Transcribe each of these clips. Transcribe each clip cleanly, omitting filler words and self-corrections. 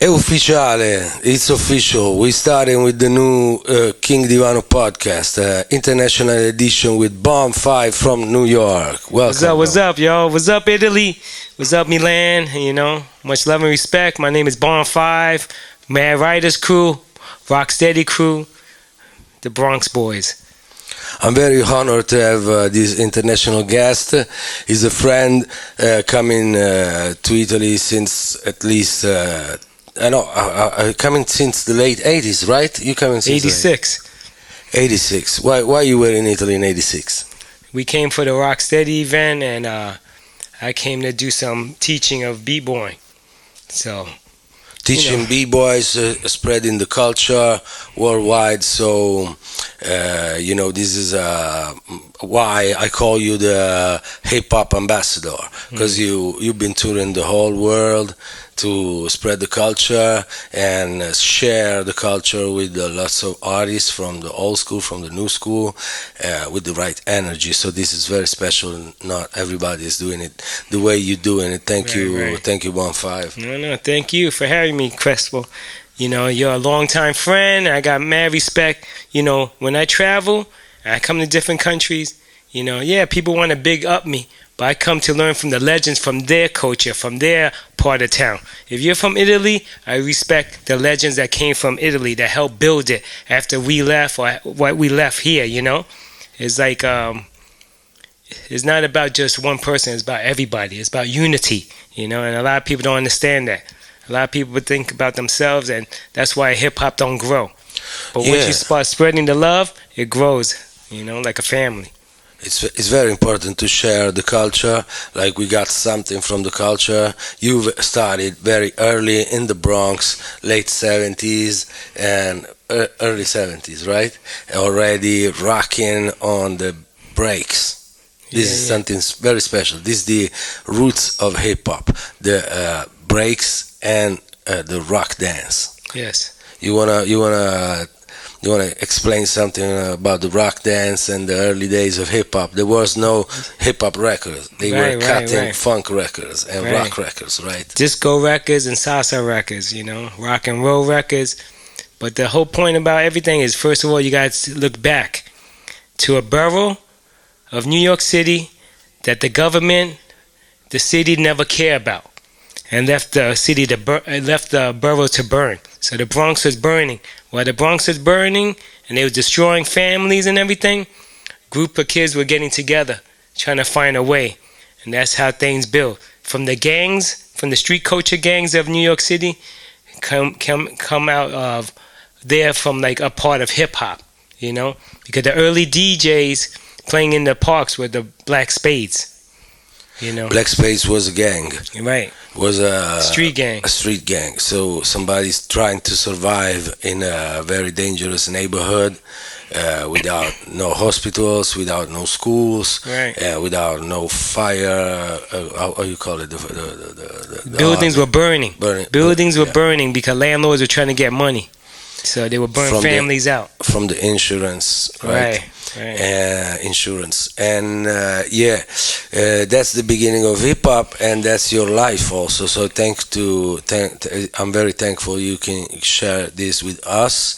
È ufficiale, it's official. We starting with the new King Divano podcast, international edition with Bomb 5 from New York. Welcome. What's up, y'all? What's up, Italy? What's up, Milan? You know, much love and respect. My name is Bomb 5, Mad Riders crew, Rocksteady crew, the Bronx boys. I'm very honored to have this international guest. He's a friend coming to Italy since at least... coming since the late 80s, right? You coming since 86. 86. Why you were in Italy in 86? We came for the Rocksteady event, and I came to do some teaching of b-boying. So, teaching b-boys, spreading the culture worldwide. So, this is why I call you the hip-hop ambassador, because you've been touring the whole world to spread the culture and share the culture with lots of artists from the old school, from the new school, with the right energy. So this is very special. Not everybody is doing it the way you're doing it. Thank you, Bon Five. No, thank you for having me, Crespo. You know, you're a longtime friend. I got mad respect. You know, when I travel, I come to different countries, people want to big up me. But I come to learn from the legends, from their culture, from their part of town. If you're from Italy, I respect the legends that came from Italy that helped build it after we left or what we left here, It's like, it's not about just one person, it's about everybody. It's about unity, and a lot of people don't understand that. A lot of people think about themselves, and that's why hip-hop don't grow. But once you start spreading the love, it grows, like a family. It's very important to share the culture. Like, we got something from the culture. You've started very early in the Bronx, late 70s and early 70s, right? Already rocking on the breaks. This is something very special. This is the roots of hip-hop, the breaks and the rock dance. Yes. You wanna explain something about the rock dance and the early days of hip hop? There was no hip hop records. They were cutting funk records and rock records, right? Disco records and salsa records, rock and roll records. But the whole point about everything is, first of all, you got to look back to a borough of New York City that the government, the city never cared about, and left the borough to burn. So the Bronx was burning. While the Bronx was burning and they were destroying families and everything, group of kids were getting together, trying to find a way. And that's how things built. From the gangs, from the street culture gangs of New York City, come out of there from like a part of hip hop, Because the early DJs playing in the parks were the Black Spades. Black Spades was a gang. Right. Was a street gang. A street gang. So somebody's trying to survive in a very dangerous neighborhood, without no hospitals, without no schools, without no fire. How you call it? The buildings were burning. Buildings were burning because landlords were trying to get money. So they would burn families out. From the insurance, right? Insurance. And that's the beginning of hip hop, and that's your life also. So I'm very thankful you can share this with us,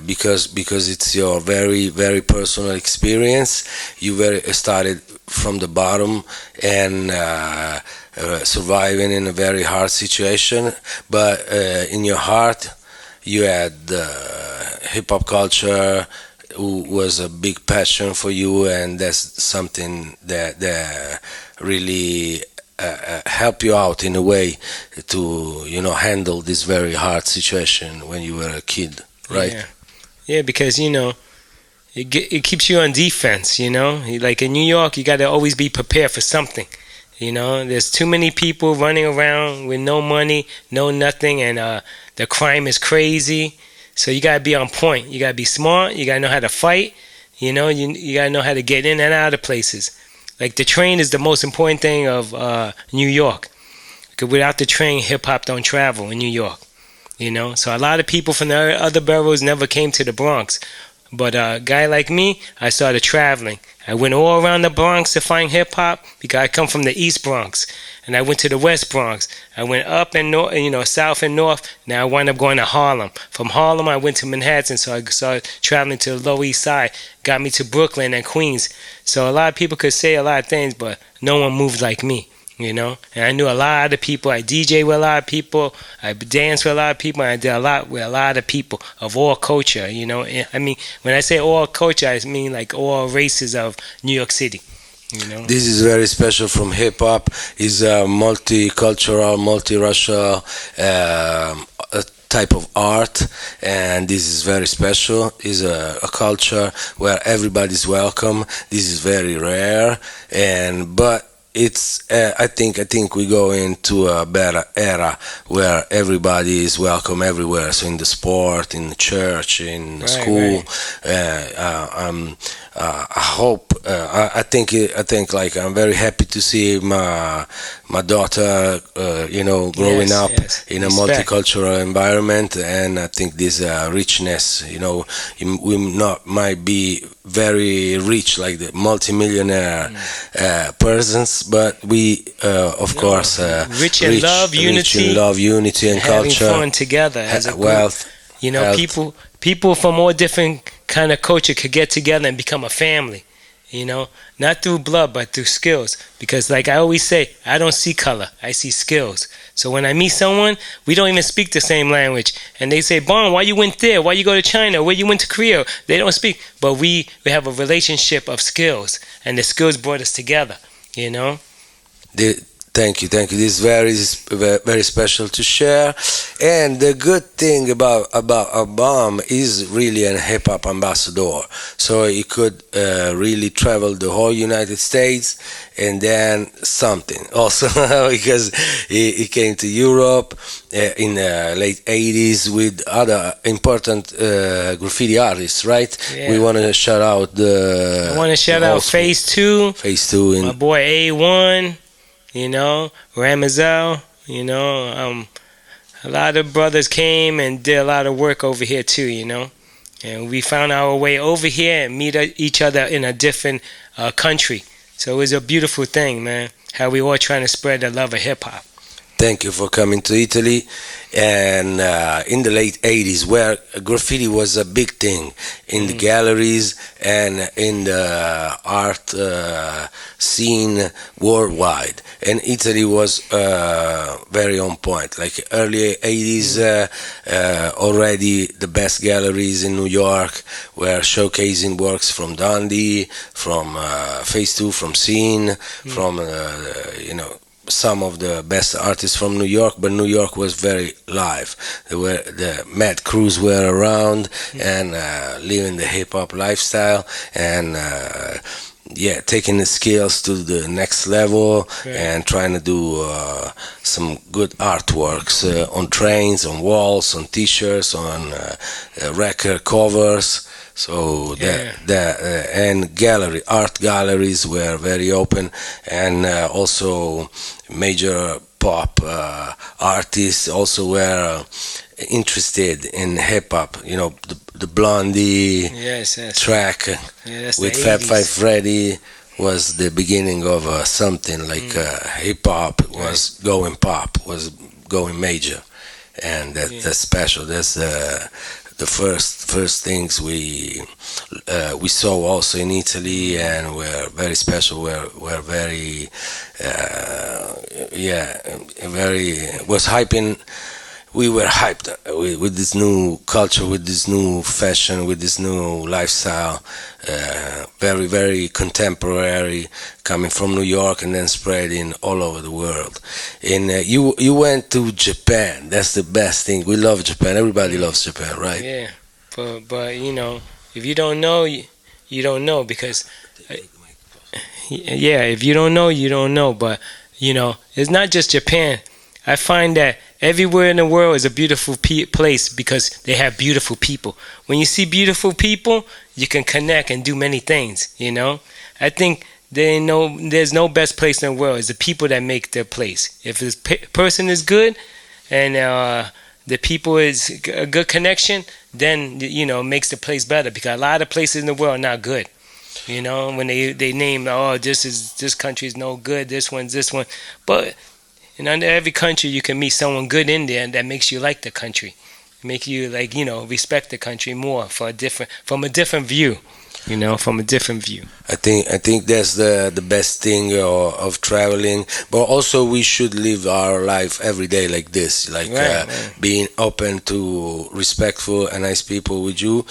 because it's your very, very personal experience. You started from the bottom and surviving in a very hard situation, but in your heart you had hip-hop culture, who was a big passion for you, and that's something that really helped you out in a way to handle this very hard situation when you were a kid, right? Yeah, because it keeps you on defense. Like in New York, you got to always be prepared for something. There's too many people running around with no money, no nothing, and the crime is crazy. So you gotta be on point. You gotta be smart. You gotta know how to fight. You gotta know how to get in and out of places. Like the train is the most important thing of New York. Because without the train, hip hop don't travel in New York. So a lot of people from the other boroughs never came to the Bronx. But a guy like me, I started traveling. I went all around the Bronx to find hip hop because I come from the East Bronx, and I went to the West Bronx. I went up and north, south and north. Now I wound up going to Harlem. From Harlem, I went to Manhattan, so I started traveling to the Lower East Side. Got me to Brooklyn and Queens. So a lot of people could say a lot of things, but no one moved like me. And I knew a lot of people. I DJ with a lot of people. I danced with a lot of people. And I did a lot with a lot of people of all culture. I mean, when I say all culture, I mean like all races of New York City. This is very special from hip hop. Is a multicultural, multiracial type of art, and this is very special. Is a culture where everybody's welcome. This is very rare, but it's I think we go into a better era where everybody is welcome everywhere. So in the sport, in the church, in the school. I hope. I think like I'm very happy to see my daughter, growing up in a multicultural environment, and I think this richness. We not might be very rich like the multimillionaire persons, but we of course rich in love, unity, and culture, having fun together as a wealth. Health. People from all different kind of culture could get together and become a family. Not through blood, but through skills. Because like I always say, I don't see color, I see skills. So when I meet someone, we don't even speak the same language. And they say, Bon, why you went there? Why you go to China? Where you went to Korea? They don't speak. But we have a relationship of skills. And the skills brought us together, Thank you. This is very special to share. And the good thing about Abam is really a hip hop ambassador. So he could really travel the whole United States, and then something also because he came to Europe in the late 80s with other important graffiti artists, right? Yeah. We want to shout out I want to shout out Phase 2. My boy A1. Ramazel, a lot of brothers came and did a lot of work over here too, and we found our way over here and meet each other in a different country. So it was a beautiful thing, man, how we all trying to spread the love of hip-hop. Thank you for coming to Italy. And in the late 80s, where graffiti was a big thing in the galleries and in the art scene worldwide. And Italy was very on point. Like early 80s, already the best galleries in New York were showcasing works from Dundee, from Phase 2, from Scene, from, some of the best artists from New York, but New York was very live. The Mad Crews were around and living the hip hop lifestyle and taking the skills to the next level and trying to do some good artworks on trains, on walls, on T-shirts, on record covers. So and art galleries were very open, and also major pop artists also were interested in hip hop. The Blondie track with Fab Five Freddy was the beginning of something like hip hop was going pop, was going major, and that's special. That's the first things we saw also in Italy, and were very special. Were very was hyping. We were hyped with this new culture, with this new fashion, with this new lifestyle. Very, very contemporary, coming from New York and then spreading all over the world. And you went to Japan. That's the best thing. We love Japan. Everybody loves Japan, right? Yeah, but if you don't know, you don't know, because if you don't know, you don't know. But it's not just Japan. I find that everywhere in the world is a beautiful place because they have beautiful people. When you see beautiful people, you can connect and do many things, I think there's no best place in the world. It's the people that make their place. If this person is good and the people is a good connection, then makes the place better, because a lot of places in the world are not good. When they name, oh, this country is no good, this one, but in under every country you can meet someone good in there, and that makes you like the country, make you respect the country more from a different view. From a different view. I think that's the best thing of traveling, but also we should live our life every day like this, like Right. being open to respectful and nice people with you,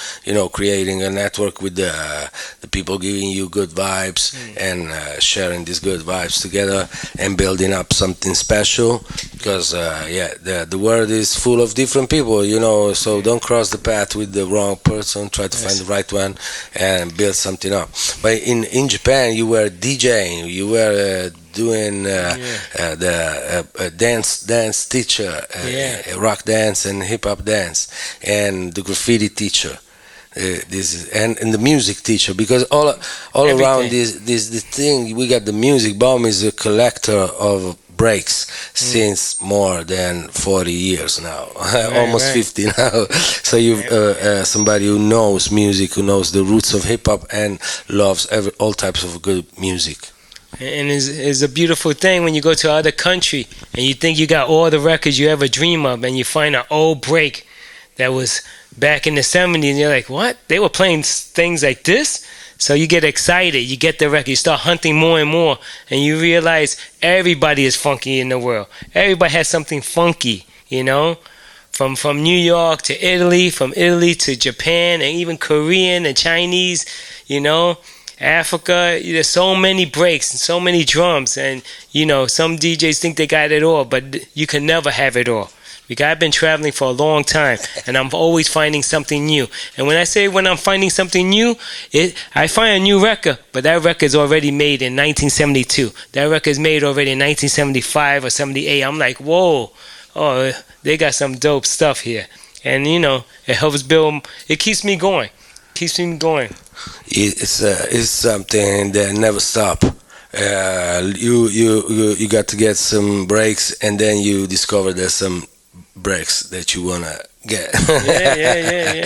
creating a network with the people giving you good vibes and sharing these good vibes together and building up something special. Because the world is full of different people, so don't cross the path with the wrong person. Try to find the right one and build something up. But in Japan, you were DJing, you were doing the dance teacher, rock dance and hip hop dance, and the graffiti teacher. This is and the music teacher, because all around Everything. this thing we got the music. Bomb is a collector of breaks since more than 40 years now, almost Right. 50 now. So you somebody who knows music, who knows the roots of hip hop and loves all types of good music. And it's a beautiful thing when you go to other country and you think you got all the records you ever dream of, and you find an old break that was back in the 70s, and you're like, what? They were playing things like this? So you get excited, you get the record, you start hunting more and more, and you realize everybody is funky in the world. Everybody has something funky, from New York to Italy, from Italy to Japan, and even Korean and Chinese, Africa. There's so many breaks and so many drums, and some DJs think they got it all, but you can never have it all. Because I've been traveling for a long time, and I'm always finding something new. And when I'm finding something new, I find a new record, but that record is already made in 1972. That record is made already in 1975 or 78. I'm like, whoa, oh, they got some dope stuff here. And it helps build. It keeps me going. It's something that never stop. You got to get some breaks, and then you discover there's some breaks that you wanna get. Yeah.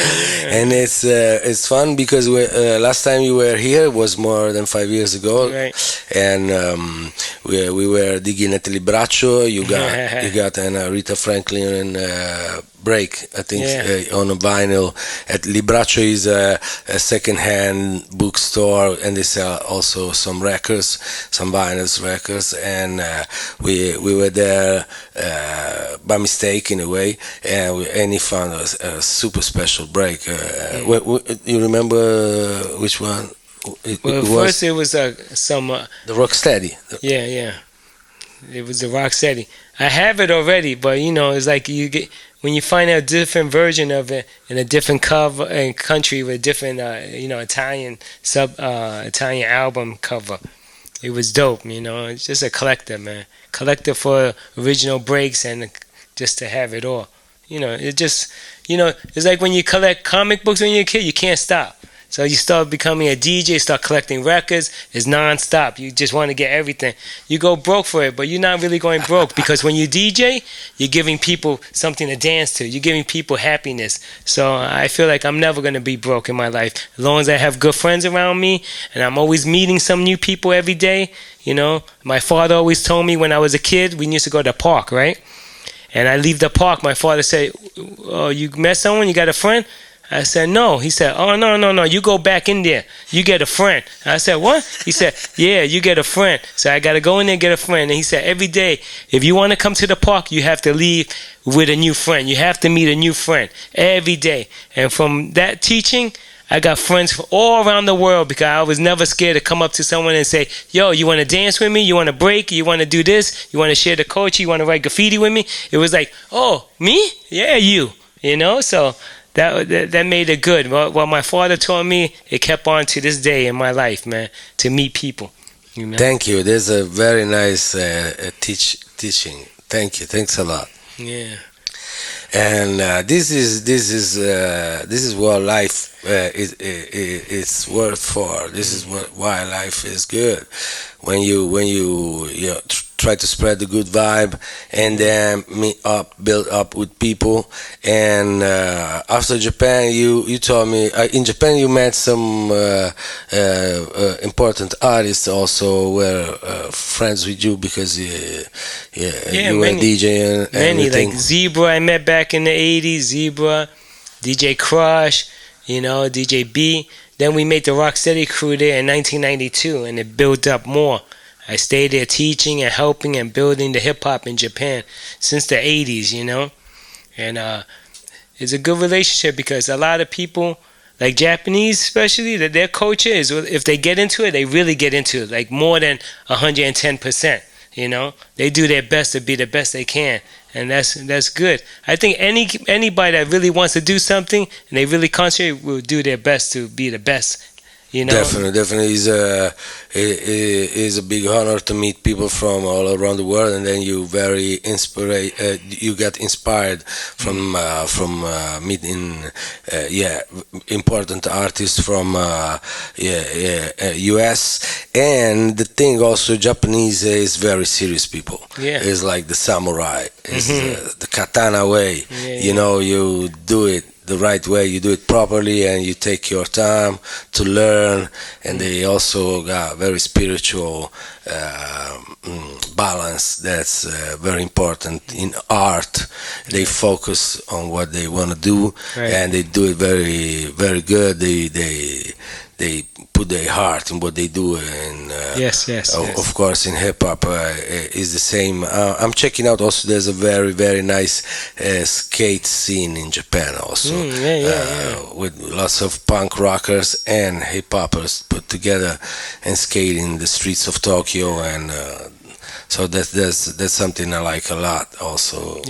And it's fun because last time you were here was more than 5 years ago, Right. and we were digging at Libraccio. You got an Rita Franklin break, I think, on a vinyl. At Libraccio is a second-hand bookstore, and they sell also some records, some vinyls records, and we were there by mistake in a way, and he found a super special break. You remember which one? Well, first it was some. The Rocksteady. Yeah. It was a Rocksteady. I have it already, but it's like you get when you find a different version of it in a different cover and country with different, Italian Italian album cover. It was dope. It's just a collector, man. Collector for original breaks and just to have it all. It just, it's like when you collect comic books when you're a kid, you can't stop. So you start becoming a DJ, start collecting records. It's non-stop. You just want to get everything. You go broke for it, but you're not really going broke, because when you DJ, you're giving people something to dance to. You're giving people happiness. So I feel like I'm never going to be broke in my life. As long as I have good friends around me, and I'm always meeting some new people every day. My father always told me when I was a kid, we used to go to the park, right? And I leave the park, my father said, oh, you met someone? You got a friend? I said, no. He said, oh, no. You go back in there. You get a friend. I said, what? He said, yeah, you get a friend. So I got to go in there and get a friend. And he said, every day, if you want to come to the park, you have to leave with a new friend. You have to meet a new friend every day. And from that teaching, I got friends from all around the world, because I was never scared to come up to someone and say, yo, you want to dance with me? You want to break? You want to do this? You want to share the culture? You want to write graffiti with me? It was like, oh, me? Yeah, you. So that made it good. What my father taught me, it kept on to this day in my life, man, to meet people. Thank you. There's a very nice teaching. Thank you. Thanks a lot. Yeah. And this is what life is worth for. This is why life is good. When you try to spread the good vibe, and then build up with people. And after Japan, you told me in Japan you met some important artists also were friends with you because you were many, DJ and many everything. like Zebra. I met back in the '80s. Zebra, DJ Crush, DJ B. Then we made the Rocksteady crew there in 1992, and it built up more. I stayed there teaching and helping and building the hip hop in Japan since the '80s, and it's a good relationship because a lot of people, like Japanese especially, that their culture is, if they get into it, they really get into it, like more than 110%. They do their best to be the best they can, and that's good. I think anybody that really wants to do something and they really concentrate will do their best to be the best. Definitely is a big honor to meet people from all around the world, and then you you get inspired from meeting important artists from US. And the thing also, Japanese is very serious people. Yeah, it's like the samurai, it's the katana way. You do it the right way, you do it properly, and you take your time to learn. And they also got very spiritual balance that's very important in art. They focus on what they want to do, right, and they do it very, very good. They put their heart in what they do, and yes. Of course in hip hop is the same. I'm checking out also. There's a very, very nice skate scene in Japan also, with lots of punk rockers and hip hoppers put together and skate in the streets of Tokyo, and so that's something I like a lot also.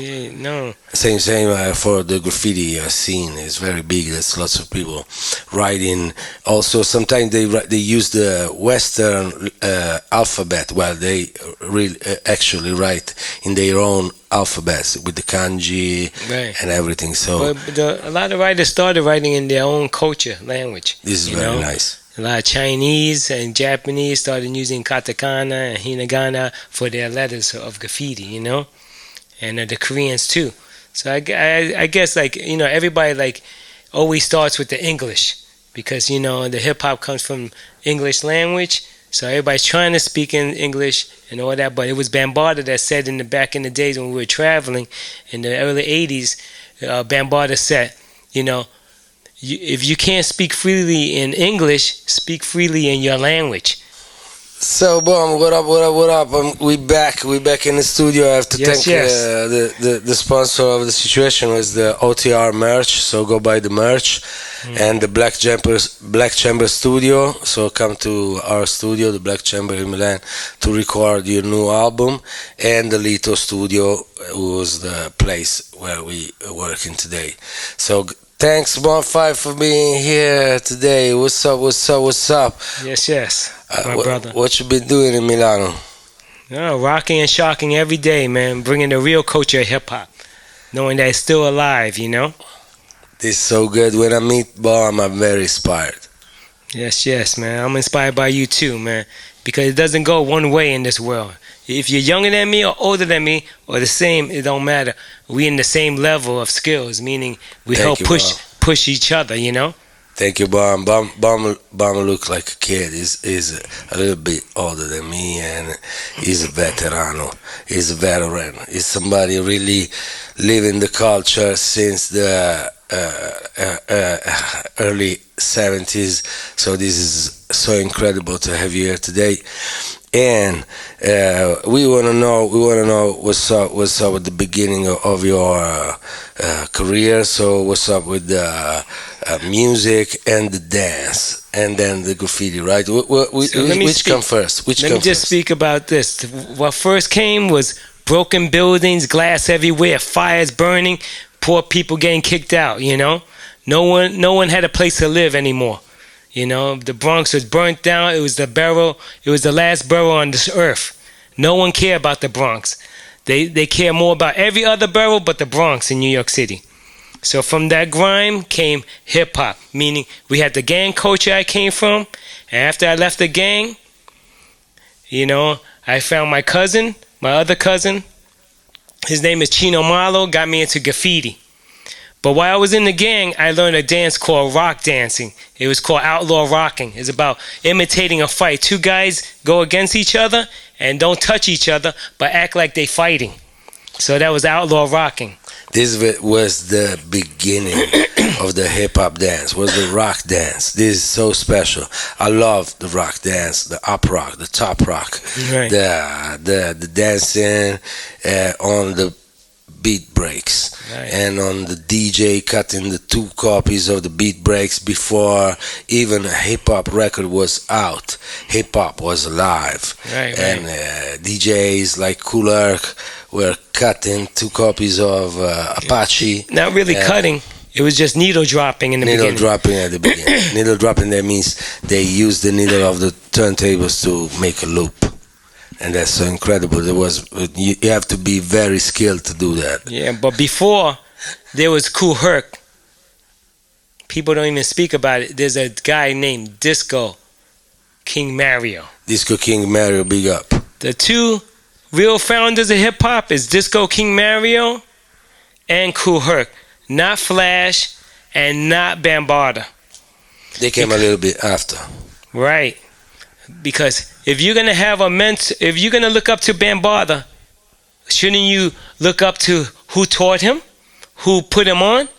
Same for the graffiti scene is very big. There's lots of people writing. Also, sometimes they use the Western alphabet. Well, they really actually write in their own alphabets with the kanji, right, and everything. So a lot of writers started writing in their own culture language. This is very nice. A lot of Chinese and Japanese started using katakana and hinagana for their letters of graffiti, and the Koreans too. So I guess everybody always starts with the English because the hip hop comes from English language. So everybody's trying to speak in English and all that, but it was Bambaataa that said back in the days when we were traveling in the early '80s. Bambaataa said, if you can't speak freely in English, speak freely in your language. So, Boom, what up? We back in the studio. I have to thank the sponsor of the situation was the OTR merch. So go buy the merch and the Black Chamber Studio. So come to our studio, the Black Chamber in Milan, to record your new album. And the Lito Studio was the place where we are working today. So thanks, Bonfire, for being here today. What's up? Yes, my brother. What you been doing in Milano? Rocking and shocking every day, man. Bringing the real culture of hip-hop. Knowing that it's still alive, This is so good. When I meet Bomb, I'm very inspired. Yes, man. I'm inspired by you too, man. Because it doesn't go one way in this world. If you're younger than me or older than me or the same, it don't matter. We in the same level of skills, meaning we help push each other, Thank you, Bomb. Bomb looks like a kid. He's a little bit older than me, and he's a veteran. He's a veteran. He's somebody really living the culture since the early 70s. So this is so incredible to have you here today. And we want to know what's up with the beginning of your career. So what's up with the music and the dance, and then the graffiti, right? Which come first? Let me just speak about this. What first came was broken buildings, glass everywhere, fires burning, poor people getting kicked out. No one had a place to live anymore. The Bronx was burnt down. It was the last borough on this earth. No one cared about the Bronx. They care more about every other borough but the Bronx in New York City. So from that grime came hip-hop, meaning we had the gang culture I came from. And after I left the gang, I found my cousin My other cousin, his name is Chino Malo, got me into graffiti. But while I was in the gang, I learned a dance called rock dancing. It was called outlaw rocking. It's about imitating a fight. Two guys go against each other and don't touch each other, but act like they fighting. So that was outlaw rocking. This was the beginning of the hip hop dance, was the rock dance. This is so special. I love the rock dance, the up rock, the top rock, Right. the dancing on the beat breaks. Right. And on the DJ cutting the 2 copies of the beat breaks before even a hip hop record was out. Hip hop was alive. Right, and DJs like Kool Herc were cutting 2 copies of Apache. Not really cutting. It was just needle dropping in the Needle beginning. dropping at the beginning. Needle dropping, that means they use the needle of the turntables to make a loop. And that's so incredible. You have to be very skilled to do that. Yeah, but before there was Kool Herc. People don't even speak about it. There's a guy named Disco King Mario. Disco King Mario, big up. The 2 real founders of hip hop is Disco King Mario and Kool Herc, not Flash and not Bambaataa. They came a little bit after. Right. Because if you're gonna have if you're gonna look up to Bambaataa, shouldn't you look up to who taught him, who put him on?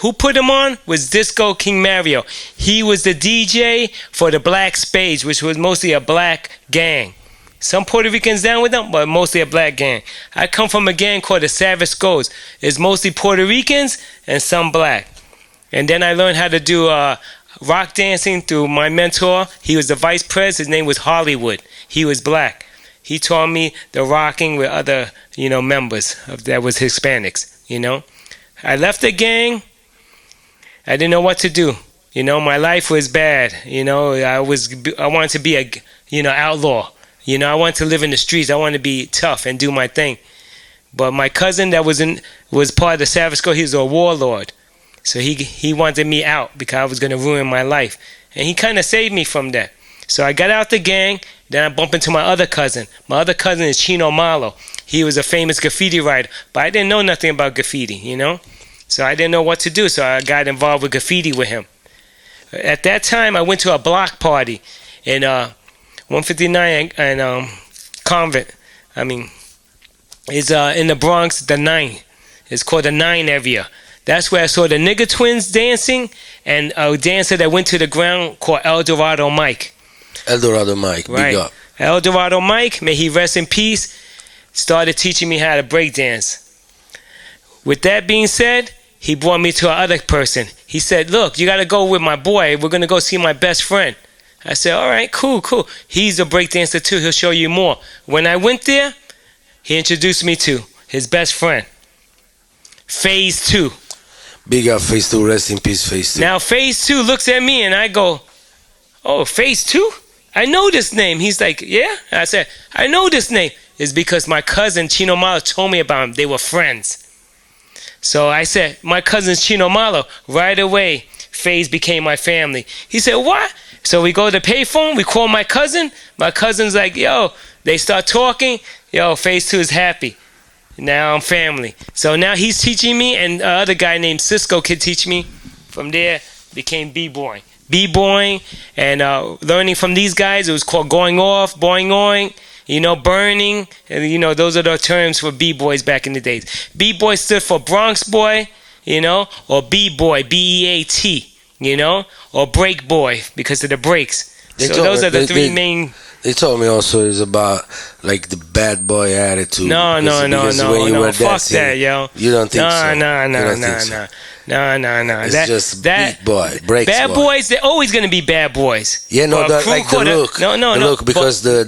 Who put him on was Disco King Mario. He was the DJ for the Black Spades, which was mostly a black gang. Some Puerto Ricans down with them, but mostly a black gang. I come from a gang called the Savage Skulls. It's mostly Puerto Ricans and some black. And then I learned how to do rock dancing through my mentor. He was the vice president. His name was Hollywood. He was black. He taught me the rocking with other, members that was Hispanics. I left the gang. I didn't know what to do. My life was bad. I wanted to be a, outlaw. I wanted to live in the streets. I wanted to be tough and do my thing. But my cousin that was part of the Savage Squad, he was a warlord. So he wanted me out because I was going to ruin my life. And he kind of saved me from that. So I got out the gang. Then I bumped into my other cousin. My other cousin is Chino Malo. He was a famous graffiti writer. But I didn't know nothing about graffiti, So I didn't know what to do. So I got involved with graffiti with him. At that time, I went to a block party in 159 and Convent. It's in the Bronx, the 9. It's called the 9 area. That's where I saw the Nigger Twins dancing and a dancer that went to the ground called El Dorado Mike. El Dorado Mike, Right. big up. El Dorado Mike, may he rest in peace, started teaching me how to break dance. With that being said, he brought me to another person. He said, look, you got to go with my boy. We're going to go see my best friend. I said, all right, cool. He's a breakdancer too. He'll show you more. When I went there, he introduced me to his best friend, Phase 2. Big up Phase 2, rest in peace Phase 2. Now Phase 2 looks at me and I go, oh, Phase 2? I know this name. He's like, yeah? I said, I know this name. It's because my cousin Chino Malo told me about him. They were friends. So I said, my cousin's Chino Malo. Right away, Phase became my family. He said, what? So we go to the payphone, we call my cousin. My cousin's like, yo, they start talking. Yo, Phase 2 is happy. Now I'm family. So now he's teaching me, and other guy named Cisco could teach me. From there, became B-boying. B-boying and learning from these guys. It was called going off, boing-oing, burning. And, those are the terms for B-boys back in the days. B-boy stood for Bronx boy, or B-boy, B-E-A-T, or break boy because of the breaks. So those are the three main... They told me also it's about like the bad boy attitude. No. Fuck that, yo. You don't think so? No. It's just beat boy, breaks bad boy. boys. They're always gonna be bad boys. Yeah, no, like the look. No. The look, because the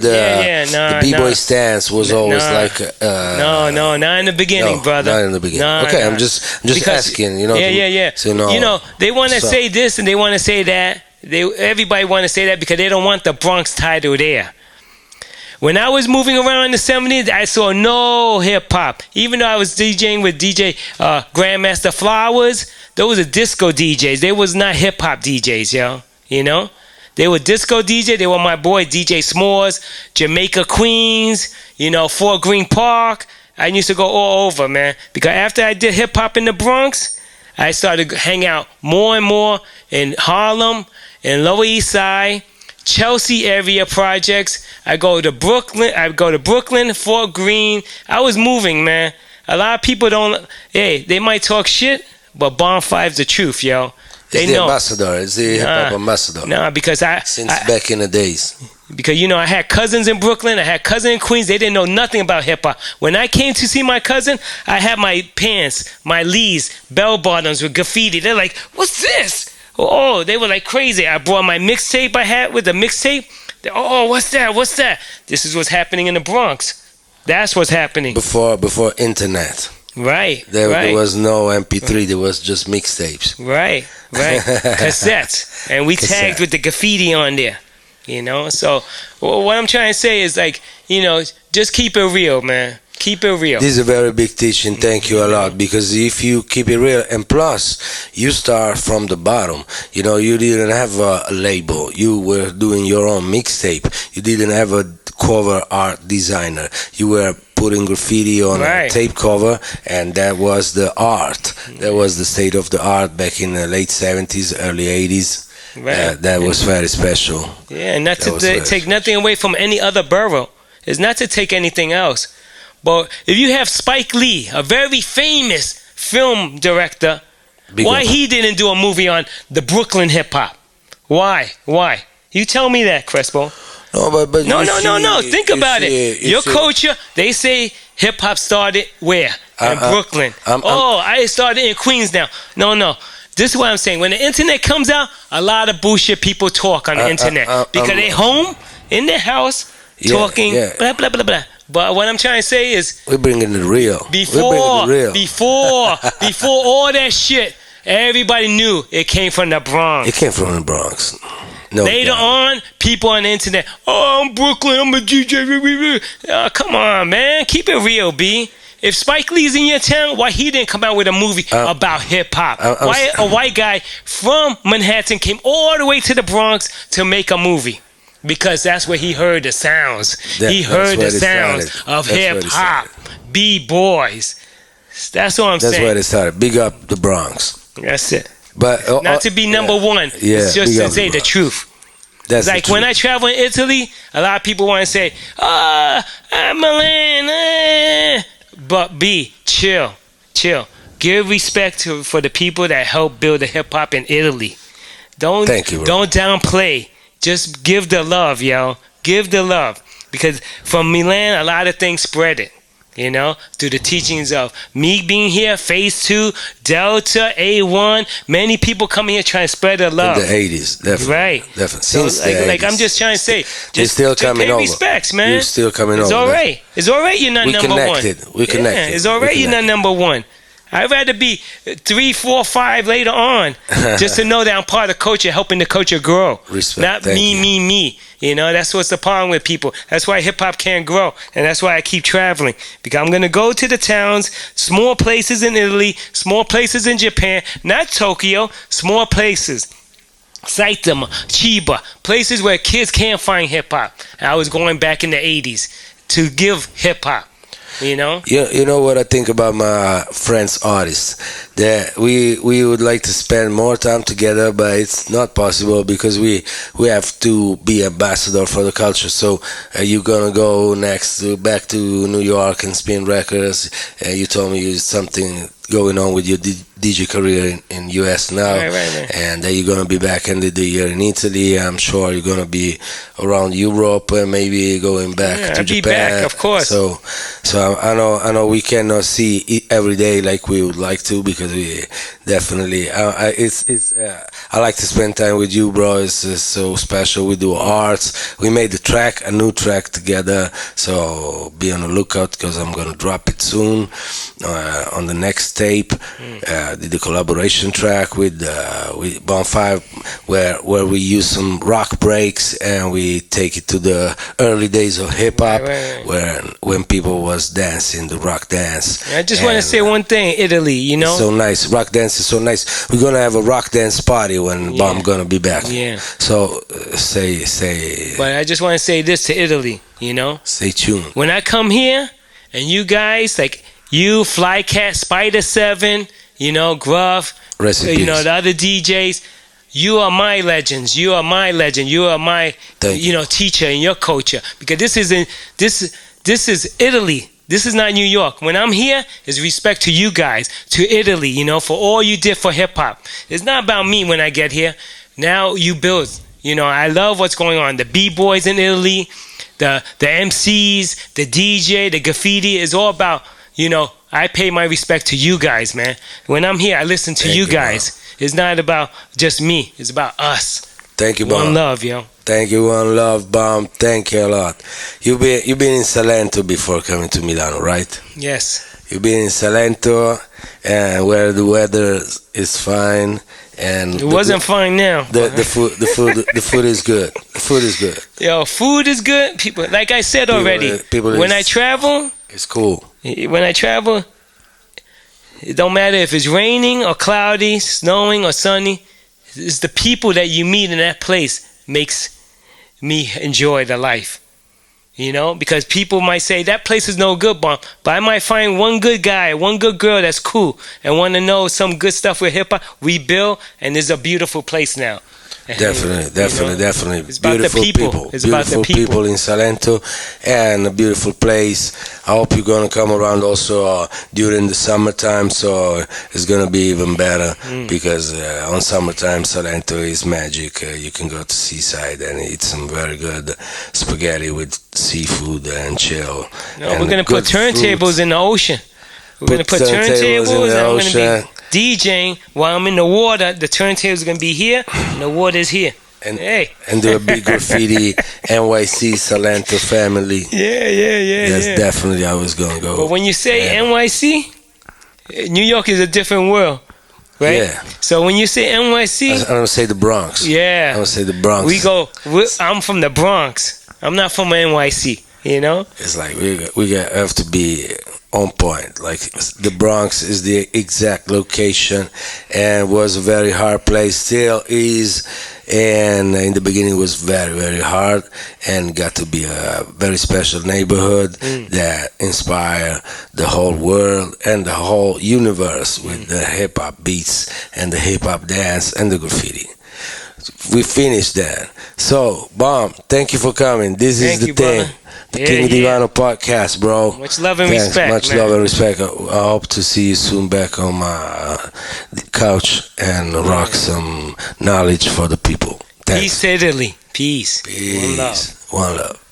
b-boy stance was always like. No, not in the beginning, brother. Not in the beginning. Okay, I'm just asking. Yeah. So, no, they want to say this and they want to say that. Everybody want to say that because they don't want the Bronx title there. When I was moving around in the 70s, I saw no hip-hop. Even though I was DJing with DJ Grandmaster Flowers, those are disco DJs. They was not hip-hop DJs, yo. They were disco DJ. They were my boy DJ S'mores, Jamaica Queens, Fort Greene Park. I used to go all over, man. Because after I did hip hop in the Bronx, I started to hang out more and more in Harlem, in Lower East Side, Chelsea area projects. I go to Brooklyn, Fort Greene. I was moving, man. A lot of people they might talk shit, but Bonfire's the truth, yo. They know. Ambassador. It's the hip hop ambassador. Nah, because since back in the days. Because I had cousins in Brooklyn, I had cousins in Queens. They didn't know nothing about hip hop. When I came to see my cousin, I had my pants, my Lees, bell bottoms with graffiti. They're like, "What's this?" Oh, they were like crazy. I brought my mixtape I had with the mixtape. Oh, what's that? What's that? This is what's happening in the Bronx. That's what's happening. Before internet. Right. There was no MP3. There was just mixtapes. Right. Cassettes. And we tagged with the graffiti on there. So what I'm trying to say is just keep it real, man. Keep it real. This is a very big teaching. Thank you a lot. Because if you keep it real, and plus, you start from the bottom. You didn't have a label. You were doing your own mixtape. You didn't have a cover art designer. You were putting graffiti on a tape cover, and that was the art. That was the state of the art back in the late 70s, early 80s. Right. That was very special. Yeah, and not to take nothing away from any other borough. It's not to take anything else. But if you have Spike Lee, a very famous film director, why he didn't do a movie on the Brooklyn hip hop? Why? You tell me that, Crespo. No, but no. Think about it. Your culture, they say hip hop started where? In Brooklyn. I started in Queens now. No. This is what I'm saying. When the internet comes out, a lot of bullshit people talk on the internet because they home in their house talking blah blah blah blah. But what I'm trying to say is we're bringing it real. Before all that shit, everybody knew it came from the Bronx. It came from the Bronx. No, later on, people on the internet, I'm Brooklyn, I'm a DJ. Come on, man. Keep it real, B. If Spike Lee's in your town, why he didn't come out with a movie about hip-hop? Why a white guy from Manhattan came all the way to the Bronx to make a movie? Because that's where he heard the sounds. He heard the sounds of hip-hop, B-boys. That's what I'm saying. That's where it started. Big up the Bronx. That's it. But not to be number one. It's just to say the truth. That's like when I travel in Italy, a lot of people want to say, Milan, but B, chill. Give respect for the people that helped build the hip hop in Italy. Don't downplay. Just give the love, yo. Give the love. Because from Milan, a lot of things spread it. Through the teachings of me being here, Phase 2, Delta, A1. Many people come here trying to spread the love. In the 80s, definitely. Right. Definitely. So, Since the 80s. I'm just trying to say, just still coming pay over. respects, man. You're still coming it's over. All right. It's all right you're not number one. We connected. Yeah, it's all right you're not number one. I'd rather be 3, 4, 5 later on just to know that I'm part of the culture, helping the culture grow. Respect. Not me. That's what's the problem with people. That's why hip-hop can't grow. And that's why I keep traveling. Because I'm going to go to the towns, small places in Italy, small places in Japan, not Tokyo, small places. Saitama, Chiba, places where kids can't find hip-hop. I was going back in the 80s to give hip-hop. You know what I think about my friends artists, that we would like to spend more time together, but it's not possible because we have to be ambassador for the culture. So you're gonna go back to New York and spin records. You told me you something going on with your DJ career in US now, right. And you're gonna be back end of the year in Italy. I'm sure you're gonna be around Europe and maybe going back to Japan. Be back, of course. So I know we cannot see it every day like we would like to, because we definitely I like to spend time with you, bro. It's so special. We do arts. We made a new track together. So be on the lookout because I'm gonna drop it soon on the next tape. Did the collaboration track with Bonfire, where we use some rock breaks and we take it to the early days of hip hop, when people was dancing the rock dance. I just want to say one thing, Italy. It's so nice. Rock dance is so nice. We're gonna have a rock dance party Italy when Bomb gonna be back. Yeah. So say. But I just want to say this to Italy, Stay tuned. When I come here, and you guys, like you, Flycat, Spider 7, Gruff, Recipes. the other DJs, you are my legends. You are my legend. You are my, teacher in your culture. Because this is Italy. This is not New York. When I'm here, it's respect to you guys, to Italy, for all you did for hip hop. It's not about me when I get here. Now you build. I love what's going on. The B-boys in Italy, the MCs, the DJ, the graffiti is all about, I pay my respect to you guys, man. When I'm here, I listen to you guys. Bro. It's not about just me. It's about us. Thank you, Bomb. One love, yo. Thank you, one love, Bomb. Thank you a lot. You've been in Salento before coming to Milano, right? Yes. You've been in Salento, and where the weather is fine, and it wasn't fine now. The food is good. The food is good. Yo, food is good. People, like I said already, when I travel, it's cool. When I travel, it don't matter if it's raining or cloudy, snowing or sunny. It's the people that you meet in that place makes me enjoy the life. Because people might say that place is no good, Bomb, but I might find one good guy, one good girl that's cool and want to know some good stuff with hip hop. We build, and it's a beautiful place now. Definitely. It's about beautiful the people. It's beautiful about the people in Salento, and a beautiful place. I hope you're gonna come around also during the summertime, so it's gonna be even better because on summertime Salento is magic. You can go to seaside and eat some very good spaghetti with seafood and chill. No, we're gonna put turntables in the ocean. We're gonna put turntables and I'm gonna be DJing while I'm in the water. The turntables are gonna be here and the water's here. And do a big graffiti NYC Salento family. Yeah. That's definitely how it's gonna go. But when you say NYC, New York is a different world, right? Yeah. So when you say NYC, I don't say the Bronx. Yeah. I don't say the Bronx. I'm from the Bronx. I'm not from NYC. It's like we have to be on point. Like the Bronx is the exact location, and was a very hard place. Still is, and in the beginning it was very, very hard, and got to be a very special neighborhood that inspired the whole world and the whole universe with the hip hop beats and the hip hop dance and the graffiti. We finished that. So, Bomb, thank you for coming. This is the thing. Brother. The King Divano podcast, bro. Much love and respect. Much love and respect. I hope to see you soon back on my couch and rock some knowledge for the people. Thanks. Peace to Italy. Peace. One love.